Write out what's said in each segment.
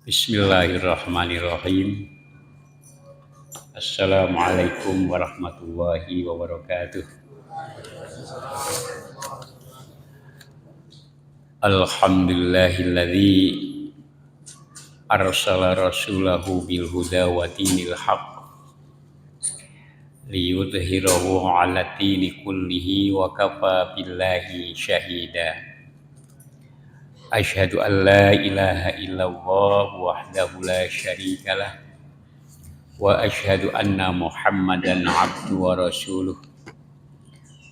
Bismillahirrahmanirrahim. Assalamualaikum warahmatullahi wabarakatuh. Alhamdulillahilladzi arsala rasulahu bil huda wa dinil haqq liyudhhirahu 'ala dini kullihi wa kafa billahi syahida. Asyhadu an la ilaha illallah wahdahu la syarikalah wa asyhadu anna Muhammadan abduhu wa rasuluh.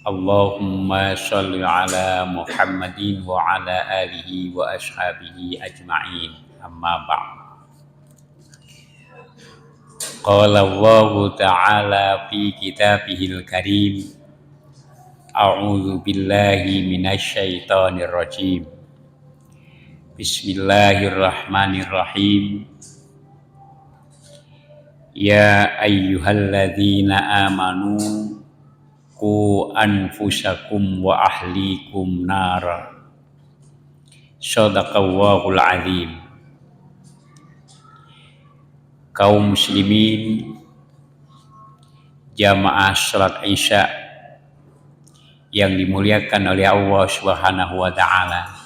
Allahumma shalli ala Muhammadin wa ala alihi wa ashabihi ajma'in. Amma ba'd. Qala Allah ta'ala fi kitabihil karim. A'udzu billahi minasy syaithanir rajim. Bismillahirrahmanirrahim. Ya ayyuhalladzina amanu qu anfusakum wa ahlikum nara. Shadaqallahul azim. Kaum muslimin jamaah salat Isya yang dimuliakan oleh Allah Subhanahu wa taala.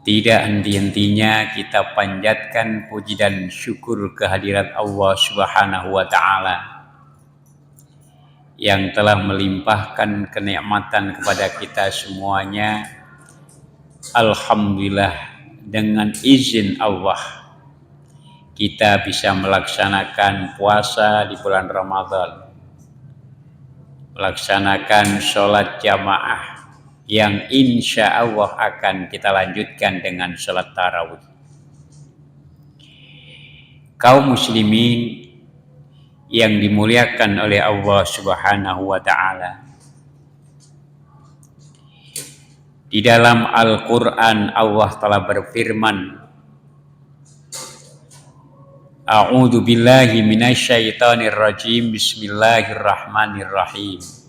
Tidak henti-hentinya kita panjatkan puji dan syukur kehadirat Allah Subhanahu wa taala yang telah melimpahkan kenikmatan kepada kita semuanya. Alhamdulillah, dengan izin Allah kita bisa melaksanakan puasa di bulan Ramadan, melaksanakan sholat jamaah yang insya Allah akan kita lanjutkan dengan sholat tarawih. Kaum muslimin yang dimuliakan oleh Allah Subhanahu wa ta'ala, di dalam Al-Quran Allah telah berfirman, A'udzu billahi minasy syaithanir rajim. Bismillahirrahmanirrahim.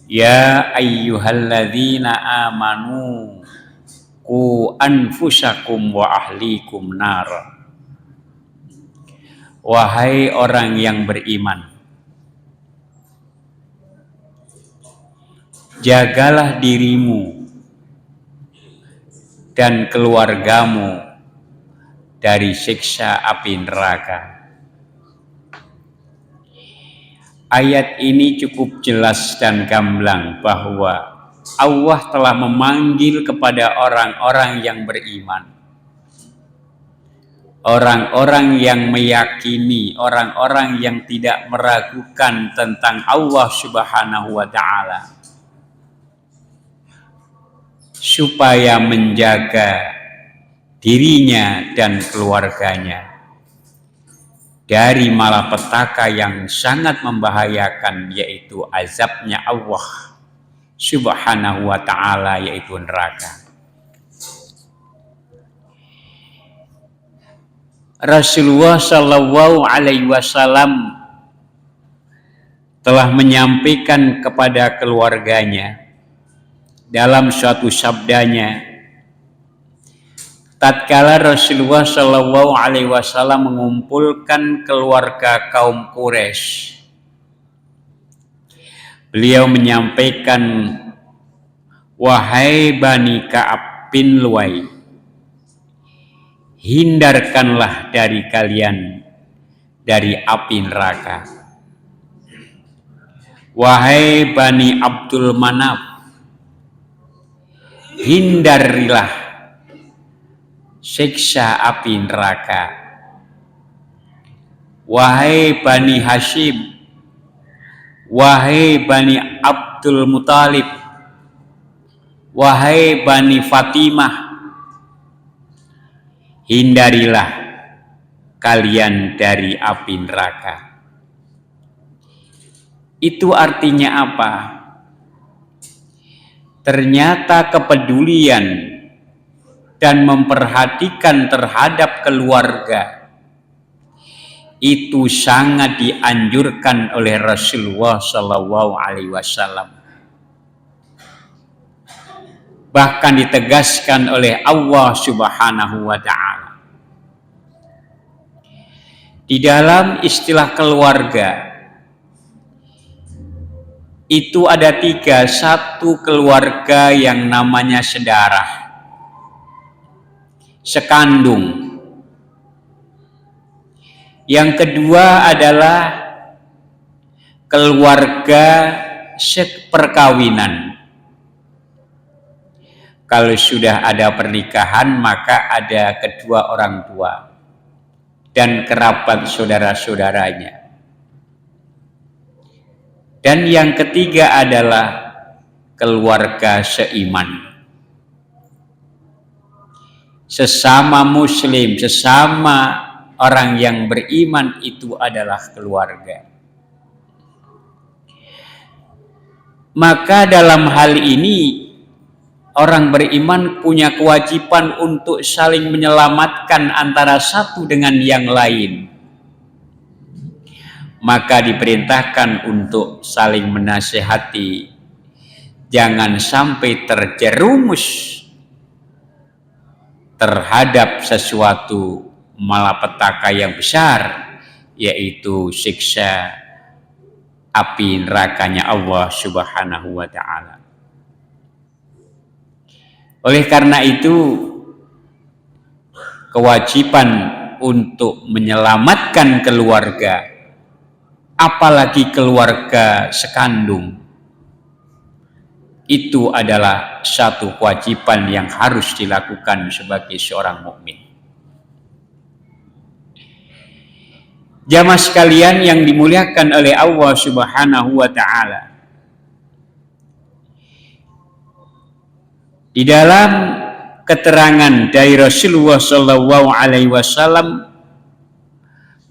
Ya ayyuhalladzina amanu qu anfusakum wa ahlikum nara. Wahai orang yang beriman, jagalah dirimu dan keluargamu dari siksa api neraka. Ayat ini cukup jelas dan gamblang bahwa Allah telah memanggil kepada orang-orang yang beriman, orang-orang yang meyakini, orang-orang yang tidak meragukan tentang Allah Subhanahu wa ta'ala, supaya menjaga dirinya dan keluarganya dari malapetaka yang sangat membahayakan, yaitu azabnya Allah Subhanahu wa ta'ala, yaitu neraka. Rasulullah Shallallahu Alaihi Wasallam telah menyampaikan kepada keluarganya dalam suatu sabdanya, tatkala Rasulullah Shallallahu Alaihi Wasallam mengumpulkan keluarga kaum Quraisy, beliau menyampaikan, wahai Bani Ka'ab bin Luwai, hindarkanlah dari kalian dari api neraka. Wahai Bani Abdul Manaf, hindarilah siksa api neraka. Wahai Bani Hashim, wahai Bani Abdul Muthalib, wahai Bani Fatimah, hindarilah kalian dari api neraka. Itu artinya apa? Ternyata kepedulian dan memperhatikan terhadap keluarga itu sangat dianjurkan oleh Rasulullah Shallallahu Alaihi Wasallam. bahkan ditegaskan oleh Allah Subhanahu wa ta'ala. Di dalam istilah keluarga itu ada tiga. Satu, keluarga yang namanya sedarah, sekandung. Yang kedua adalah keluarga seperkawinan. Kalau sudah ada pernikahan, maka ada kedua orang tua dan kerabat saudara-saudaranya. Dan yang ketiga adalah keluarga seiman. Sesama muslim, sesama orang yang beriman itu adalah keluarga. Maka dalam hal ini orang beriman punya kewajiban untuk saling menyelamatkan antara satu dengan yang lain. Maka diperintahkan untuk saling menasihati, jangan sampai terjerumus terhadap sesuatu malapetaka yang besar, yaitu siksa api nerakanya Allah Subhanahu wa ta'ala. Oleh karena itu, kewajiban untuk menyelamatkan keluarga, apalagi keluarga sekandung, itu adalah satu kewajiban yang harus dilakukan sebagai seorang mukmin. Jamaah sekalian yang dimuliakan oleh Allah Subhanahu wa ta'ala, di dalam keterangan dari Rasulullah Shallallahu Alaihi Wasallam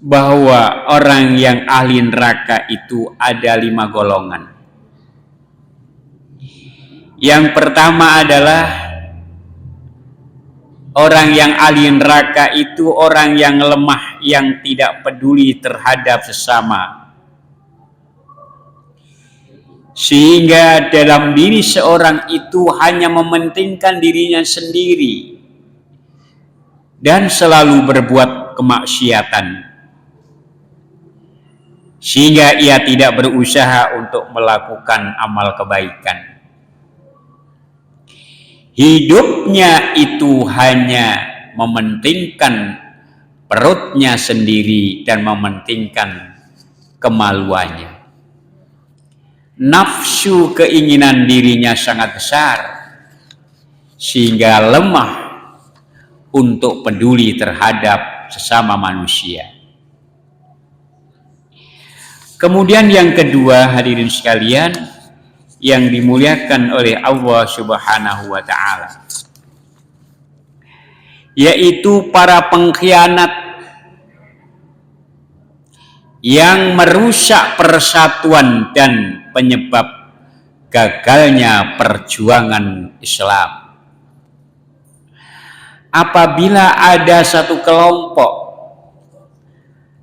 bahwa orang yang ahli neraka itu ada 5 golongan. Yang pertama adalah orang yang ahli neraka itu orang yang lemah, yang tidak peduli terhadap sesama, sehingga dalam diri seorang itu hanya mementingkan dirinya sendiri dan selalu berbuat kemaksiatan, sehingga ia tidak berusaha untuk melakukan amal kebaikan. Hidupnya itu hanya mementingkan perutnya sendiri dan mementingkan kemaluannya. Nafsu keinginan dirinya sangat besar, sehingga lemah untuk peduli terhadap sesama manusia. Kemudian yang kedua, hadirin sekalian yang dimuliakan oleh Allah Subhanahu wa ta'ala, yaitu para pengkhianat yang merusak persatuan dan penyebab gagalnya perjuangan Islam. Apabila ada satu kelompok,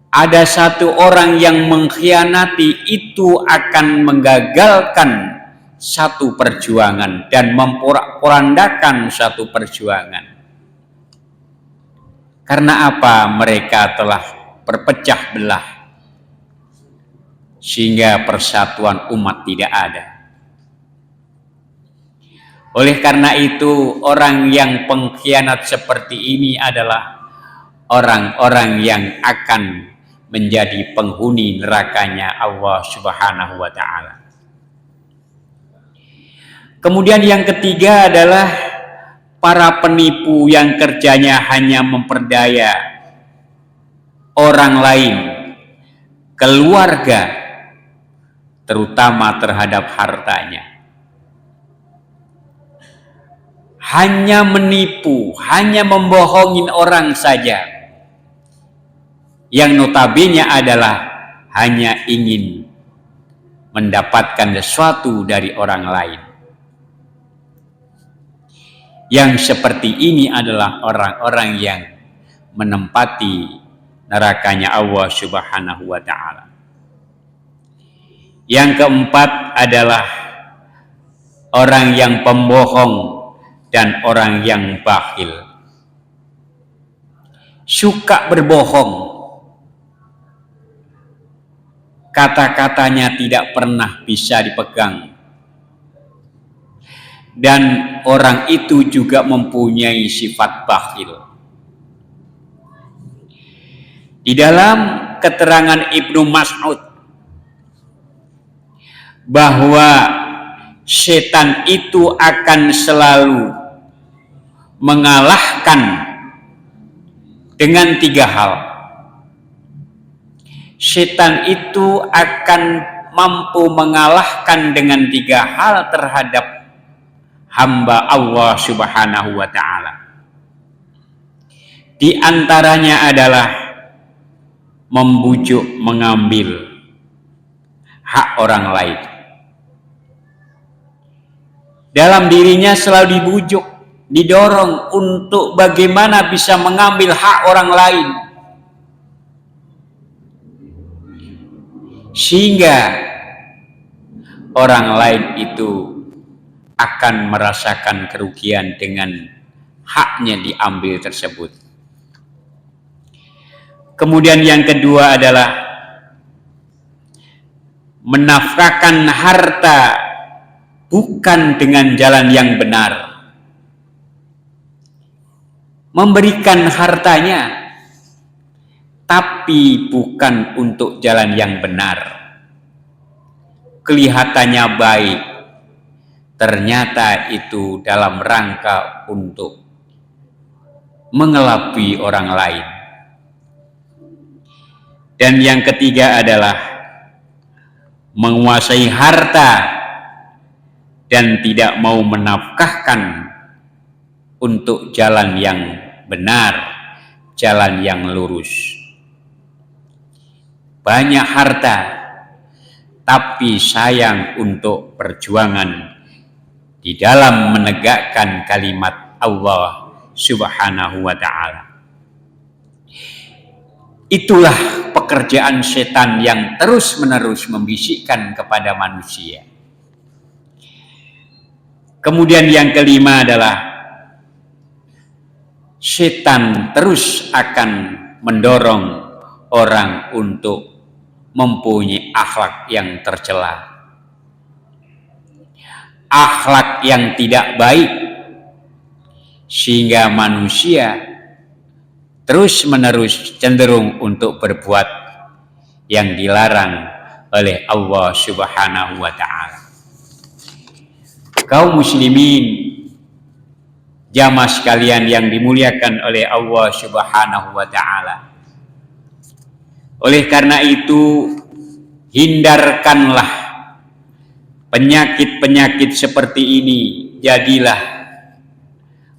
ada satu orang yang mengkhianati, itu akan menggagalkan satu perjuangan dan memporak-porandakan satu perjuangan. Karena apa? Mereka telah berpecah belah sehingga persatuan umat tidak ada. Oleh karena itu, orang yang pengkhianat seperti ini adalah orang-orang yang akan menjadi penghuni nerakanya Allah Subhanahu wa ta'ala. Kemudian yang ketiga adalah para penipu yang kerjanya hanya memperdaya orang lain, keluarga, terutama terhadap hartanya. Hanya menipu, hanya membohongin orang saja, yang notabene adalah hanya ingin mendapatkan sesuatu dari orang lain. Yang seperti ini adalah orang-orang yang menempati nerakanya Allah Subhanahu wa ta'ala. Yang keempat adalah orang yang pembohong dan orang yang bakhil. Suka berbohong, kata-katanya tidak pernah bisa dipegang, dan orang itu juga mempunyai sifat bakhil. Di dalam keterangan Ibnu Mas'ud bahwa setan itu akan selalu mengalahkan dengan 3 hal. Setan itu akan mampu mengalahkan dengan 3 hal terhadap hamba Allah Subhanahu wa ta'ala. Di antaranya adalah membujuk, mengambil hak orang lain. Dalam dirinya selalu dibujuk, didorong untuk bagaimana bisa mengambil hak orang lain, sehingga orang lain itu akan merasakan kerugian dengan haknya diambil tersebut. Kemudian yang kedua adalah menafkahkan harta bukan dengan jalan yang benar. Memberikan hartanya tapi bukan untuk jalan yang benar. Kelihatannya baik, ternyata itu dalam rangka untuk mengelabui orang lain. Dan yang ketiga adalah menguasai harta dan tidak mau menafkahkan untuk jalan yang benar, jalan yang lurus. Banyak harta, tapi sayang untuk perjuangan di dalam menegakkan kalimat Allah Subhanahu wa ta'ala. Itulah pekerjaan setan yang terus-menerus membisikkan kepada manusia. Kemudian yang kelima adalah setan terus akan mendorong orang untuk mempunyai akhlak yang tercela, akhlak yang tidak baik, sehingga manusia terus-menerus cenderung untuk berbuat yang dilarang oleh Allah Subhanahu wa ta'ala. Kaum muslimin, jamaah sekalian yang dimuliakan oleh Allah Subhanahu wa ta'ala. Oleh karena itu, hindarkanlah penyakit-penyakit seperti ini. Jadilah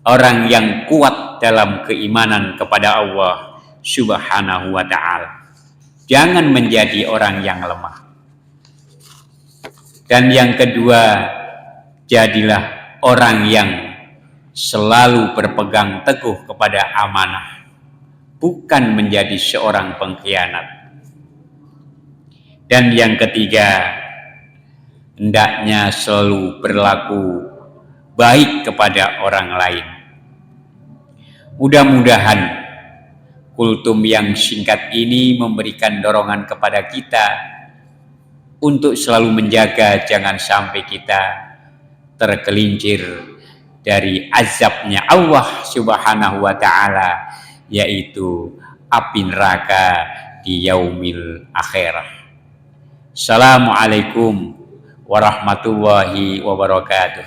orang yang kuat dalam keimanan kepada Allah Subhanahu wa ta'ala. Jangan menjadi orang yang lemah. Dan yang kedua, jadilah orang yang selalu berpegang teguh kepada amanah, bukan menjadi seorang pengkhianat. Dan yang ketiga, hendaknya selalu berlaku baik kepada orang lain. Mudah-mudahan kultum yang singkat ini memberikan dorongan kepada kita untuk selalu menjaga jangan sampai kita tergelincir dari azabnya Allah Subhanahu wa ta'ala, yaitu api neraka di yaumil akhirah. Assalamualaikum warahmatullahi wabarakatuh.